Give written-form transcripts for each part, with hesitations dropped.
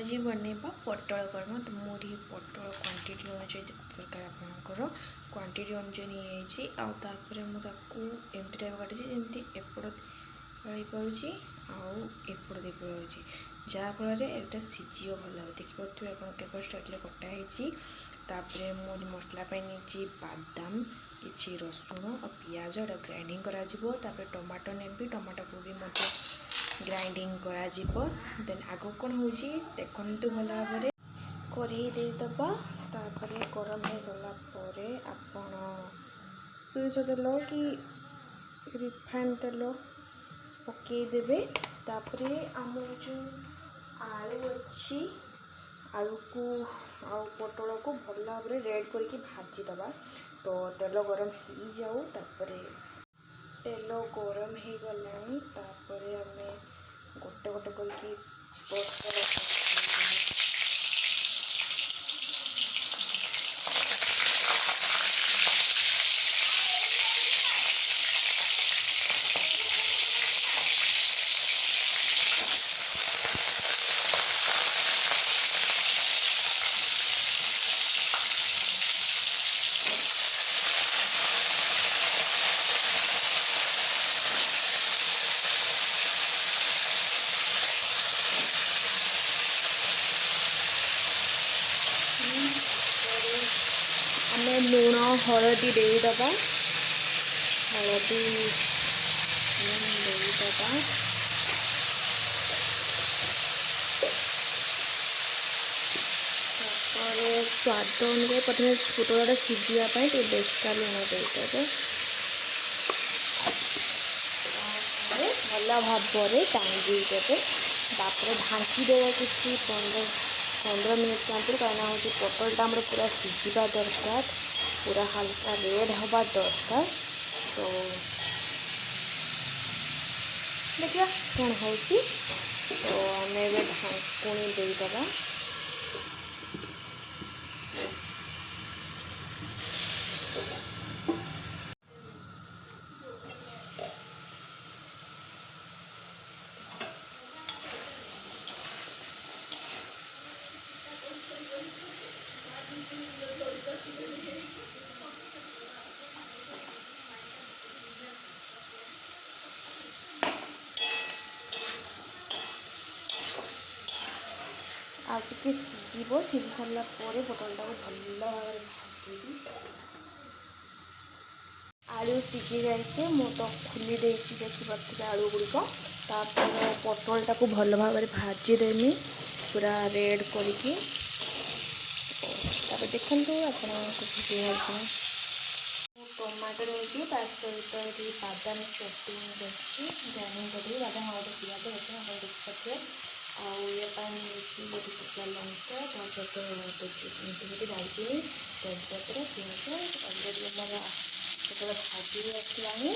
आज बनवा पटल कर्म तो मोर पटल क्वांटिटी अनुसार दरकार आपंकर क्वांटिटी अनुसार नहीं आउे मुझे एमती टाइप काटी जमी एपट पारे आउट दे पारे जहाँफल एटा सीझ भल देखिए आप स्टाइल कटाई मोर मसला नहीं बादाम कि रसुण और पियाज ग्राइंडिंग कर टमाटो नेबी टमाटो को भी ग्राइंडिंग करा देन आग कौन हो देखु भल भाव कढ़ई देदबा तापर गरम हो गला आपण सोरिष तेल कि रिफाइन तेल पकईदेवे तापर आम जो आलू अच्छी आलू को आउ पटल को भल भाव रेड करके भाजीदबा तो तेल गरम हो जाऊ तापर तेल गरम हो गलानी तापर आमे गोटे गोटे करके पटल आम लुण हलदी देदबा हलदी देदबा स्वाद अनुसार प्रथम पोटलटा सीझापी बेसका लुण देदेवे भल भाव टांगीदेवे ढांकीदेव कि 15 मिनट आंतर कहना हूँ पटलटा आम पूरा सीझा दरकार पूरा हल्का रेड हवा दरकार तो देखिए कौन हो तो आम ढाकुणी देदबा आगे सीझ सीझी सारा पटलटा को भल भाव भाजी आलू सीझी जाए मु तो खुली देखिए आलू गुड़िक पटलटा को भल भाव भाजीदेमी पूरा रेड करके देखु आप टमाटो रही सहित बादाम चटनी ग्राइंडिंग कर बादाम और पियाज अच्छे आप देखिए गोटे शुक्ला लंका ताकि डालचिनी तेजपत्र पिंज अलरेडी मोर पटल भाजी आसलानी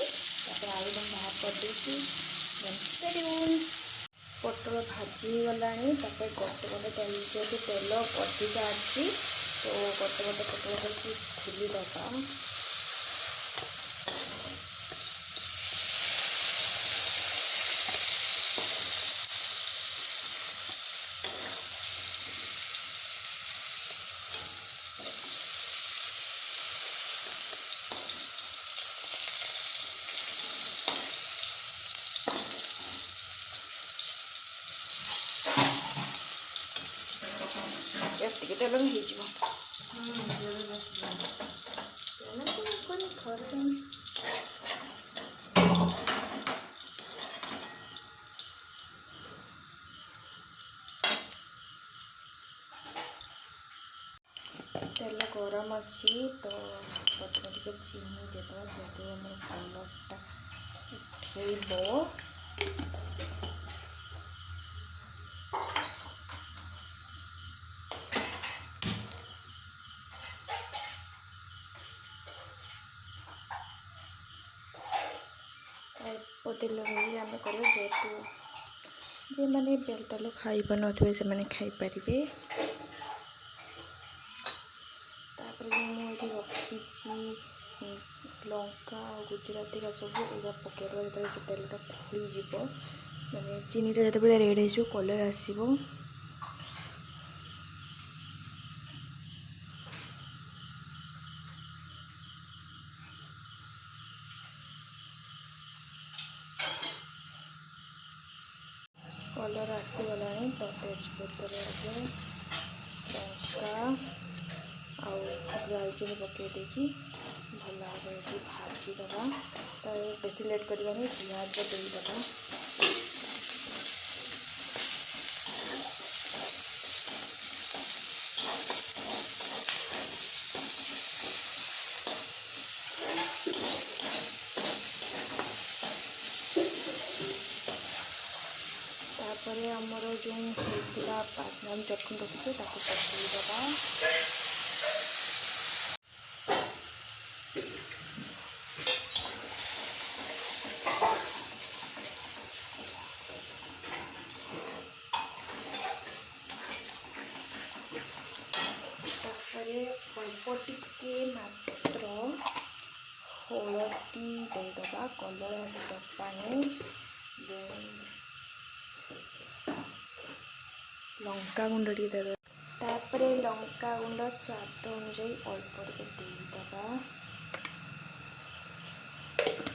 आलू दम बाहर कर पटल भाजी गला गोटे गोटे तेल जेहतु तेल अधिक अच्छी तो गोटे गोटे पटल करके खुली दबा एति तेल हो तेल गरम अच्छी तो प्रथम टे चीनी देवा जेहतु आम कलरटा उठेब तेल आम कर जेहतु जे मैंने बेलतालु खाई पारे से मैंने खाईपारे मुझे रखी लंका गुजराती का सब एगा पकईदे जो से तेलटा खुलीज मैंने चीनीटा जो रेड हो कलर आसो कलर आसीगला तो तेजपत्र लंका आउ दालचीनी पकई देकी भल भाव भाजीदे बेसी लेट करवानी पियाज देदेबा तापर आमर जो होता बादाम चटनी रखिए पकईदबा अल्प टिके मात्र हलदी देदबा कलर आसपाई लंका गुंड टे देदबा तापर लंका गुंड स्वाद अनुजाई अल्प टे देदबा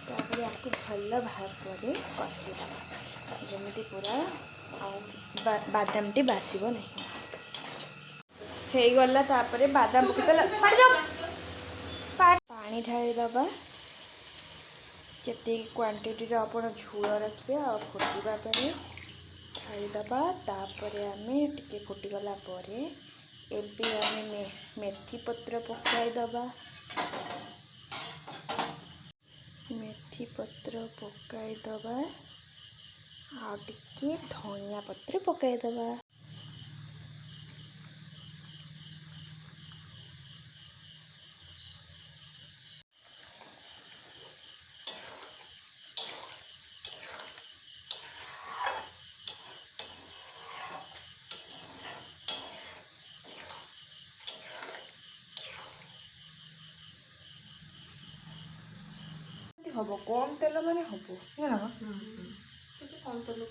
तापर आपको भल भाव कषिदबा जमी पूरा बादाम टी बासब नहीं हो गला तापर बादाम पकई सारा पानी ढालीदबा केते क्वांटिटी आप झोल रखिए आ फुटवा ढालीदबा तापर आमे टिके फुटीगला एबे आमे मेथी पत्र पकाईदबा मेथी पत्र पकाईदबा आ टिके धनिया पत्र पकाईदबा हम कम तेल माने हम कम तेल